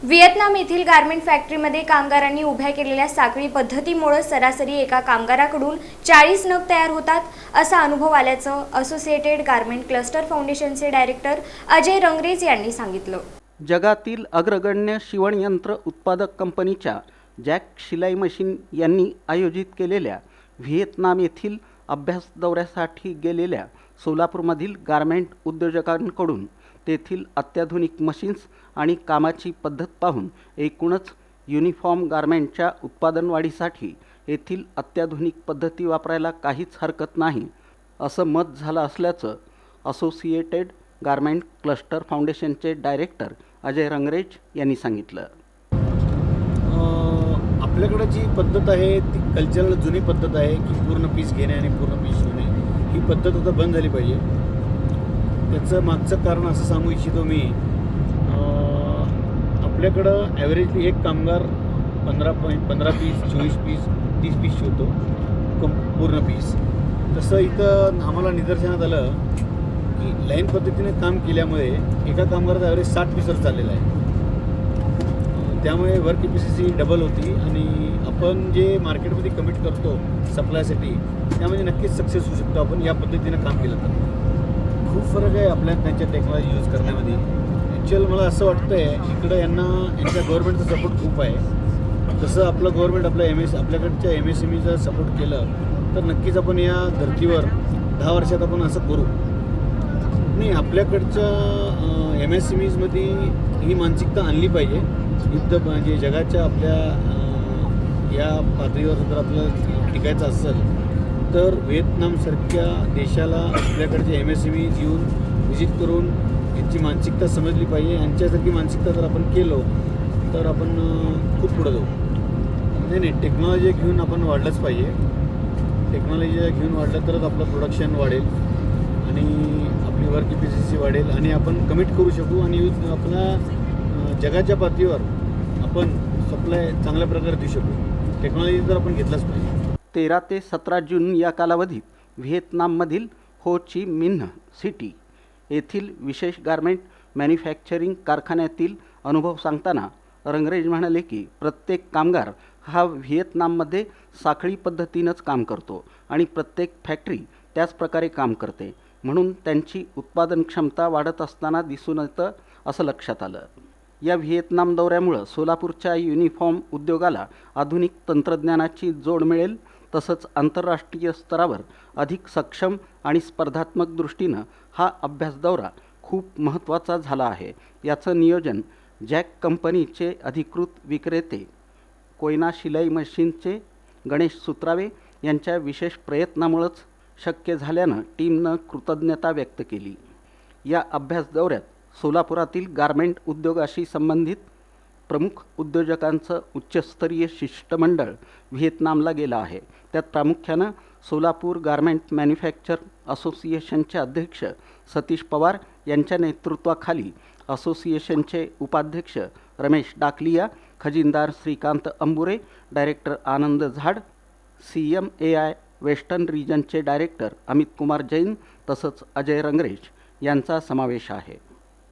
Vietnam येथील garment फॅक्टरीमध्ये कामगारांनी उभ्या केलेल्या साखळी पद्धतीमुळे सरासरी एका कामगाराकडून 40 नग तयार होतात असा अनुभव आल्याचं असोसिएटेड गारमेंट क्लस्टर फाउंडेशनचे डायरेक्टर अजय रंगरेज यांनी सांगितलं। जगातील अग्रगण्य शिवणयंत्र उत्पादक कंपनीच्या जॅक शिलाई मशीन यांनी आयोजित केलेल्या व्हिएतनाम येथील अभ्यास दौऱ्यासाठी गेलेल्या सोलापूरमधील गारमेंट उद्योजकांकडून तेथील अत्याधुनिक मशीन्स आणि कामाची पद्धत पाहून एकूणच युनिफॉर्म गारमेंटच्या उत्पादन वाढीसाठी येथील अत्याधुनिक पद्धती वापरायला काहीच हरकत नाही असं मत झालं असल्याचं असोसिएटेड गारमेंट क्लस्टर फाउंडेशनचे डायरेक्टर अजय रंगरेज यांनी सांगितलं। आपल्याकडे जी पद्धत आहे ती कल्चरल जुनी पद्धत आहे की पूर्ण पीस घेणे आणि पूर्ण पीस शिवणे, ही पद्धत आता बंद झाली पाहिजे। त्याचं मागचं कारण असं सांगू इच्छितो मी, आपल्याकडं ॲव्हरेजली एक कामगार 15 पीस, 24 पीस, 30 पीस शिवतो पूर्ण पीस। तसं इथं आम्हाला निदर्शनात आलं की लाईन पद्धतीने काम केल्यामुळे एका कामगाराचा ॲव्हरेज 60 पीसवर चाललेला आहे। त्यामुळे वर्क एफिशियन्सी डबल होती आणि आपण जे मार्केटमध्ये कमिट करतो सप्लायसाठी त्यामध्ये नक्कीच सक्सेस होऊ शकतो आपण या पद्धतीनं काम केलं तर। खूप फरक आहे आपल्या त्यांच्या टेक्नॉलॉजी यूज करण्यामध्ये। ॲक्च्युअल मला असं वाटतं आहे इकडं यांच्या गव्हर्नमेंटचा सपोर्ट खूप आहे। जसं आपलं गव्हर्नमेंट आपल्याकडच्या MSMEचा सपोर्ट केलं तर नक्कीच आपण या धर्तीवर 10 वर्षात आपण असं करू। नाही, आपल्याकडच्या MSMEजमध्ये ही मानसिकता आणली पाहिजे। युद्ध म्हणजे जगाच्या आपल्या या पातळीवर जर आपलं टिकायचं असेल तर व्हिएतनामसारख्या देशाला आपल्याकडचे MSMEज येऊन व्हिजिट करून यांची मानसिकता समजली पाहिजे। यांच्यासारखी मानसिकता जर आपण केलो तर आपण खूप पुढे जाऊ। नाही, टेक्नॉलॉजी घेऊन आपण वाढलंच पाहिजे। टेक्नॉलॉजी घेऊन वाढलं तरच आपलं प्रोडक्शन वाढेल आणि आपली वर्क एफिशियन्सी वाढेल आणि आपण कमिट करू शकू आणि आपल्या जगाच्या पातळीवर आपण सप्लाय चांगल्या प्रकारे देऊ शकू। टेक्नॉलॉजी तर आपण घेतलाच पाहिजे। 13 ते 17 जून या कालावधीत व्हिएतनाममधील हो ची मिन्ह सिटी येथील विशेष गारमेंट मॅन्युफॅक्चरिंग कारखान्यातील अनुभव सांगताना रंगरेज म्हणाले की प्रत्येक कामगार हा व्हिएतनाममध्ये साखळी पद्धतीनंच काम करतो आणि प्रत्येक फॅक्टरी त्याच प्रकारे काम करते, म्हणून त्यांची उत्पादन क्षमता वाढत असताना दिसून येतं असं लक्षात आलं। या व्हिएतनाम दौऱ्यामुळं सोलापूरच्या युनिफॉर्म उद्योगाला आधुनिक तंत्रज्ञानाची जोड मिळेल, तसंच आंतरराष्ट्रीय स्तरावर अधिक सक्षम आणि स्पर्धात्मक दृष्टीनं हा अभ्यास दौरा खूप महत्त्वाचा झाला आहे। याचं नियोजन जॅक कंपनीचे अधिकृत विक्रेते कोयना शिलाई मशीनचे गणेश सुत्रावे यांच्या विशेष प्रयत्नामुळंच शक्य झाल्यानं टीमनं कृतज्ञता व्यक्त केली। या अभ्यास दौऱ्यात सोलापुरातील गारमेंट उद्योगाशी संबंधित प्रमुख उद्योजकांचं उच्चस्तरीय शिष्टमंडळ व्हिएतनामला गेलं आहे। त्यात प्रामुख्यानं सोलापूर गारमेंट मॅन्युफॅक्चर असोसिएशनचे अध्यक्ष सतीश पवार यांच्या नेतृत्वाखाली असोसिएशनचे उपाध्यक्ष रमेश डाकलिया, खजिनदार Shrikant Ambure, director Anand Jhad, CMAI western रिजनचे डायरेक्टर अमित कुमार जैन तसंच अजय रंगरेज यांचा समावेश आहे।